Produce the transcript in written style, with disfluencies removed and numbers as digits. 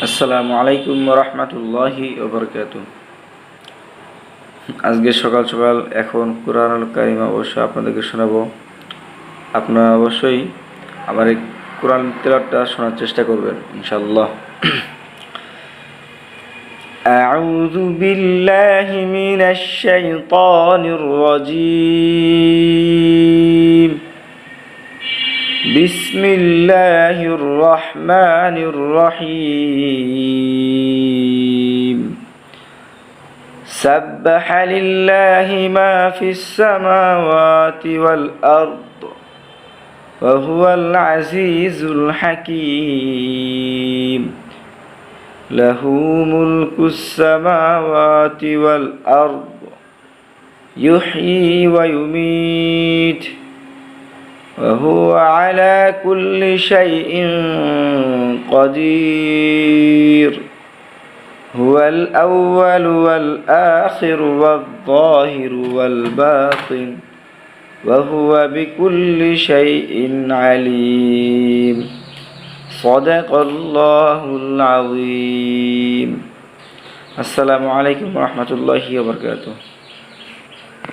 আসসালামু আলাইকুম রহমতুল্লাহি ওবরকাতুহ। আজকে সকাল সকাল এখন কুরআনুল কারীম অবশ্যই আপনাদেরকে শোনাবো। আপনারা অবশ্যই আমার এই কোরআন তেলাওয়াতটা শোনার চেষ্টা করবেন ইনশাআল্লাহ। আউযু বিল্লাহি মিনাশ শাইতানির রাজীম। বিসমিল্লাহির রহমানির রহিম। سبح لله ما في السماوات والأرض وهو العزيز الحكيم له ملك السماوات والأرض يحيي ويميت وهو على كل شيء قدير هو الأول والآخر والظاهر والباطن وهو بكل شيء عليم صدق الله العظيم. السلام عليكم ورحمة الله وبركاته.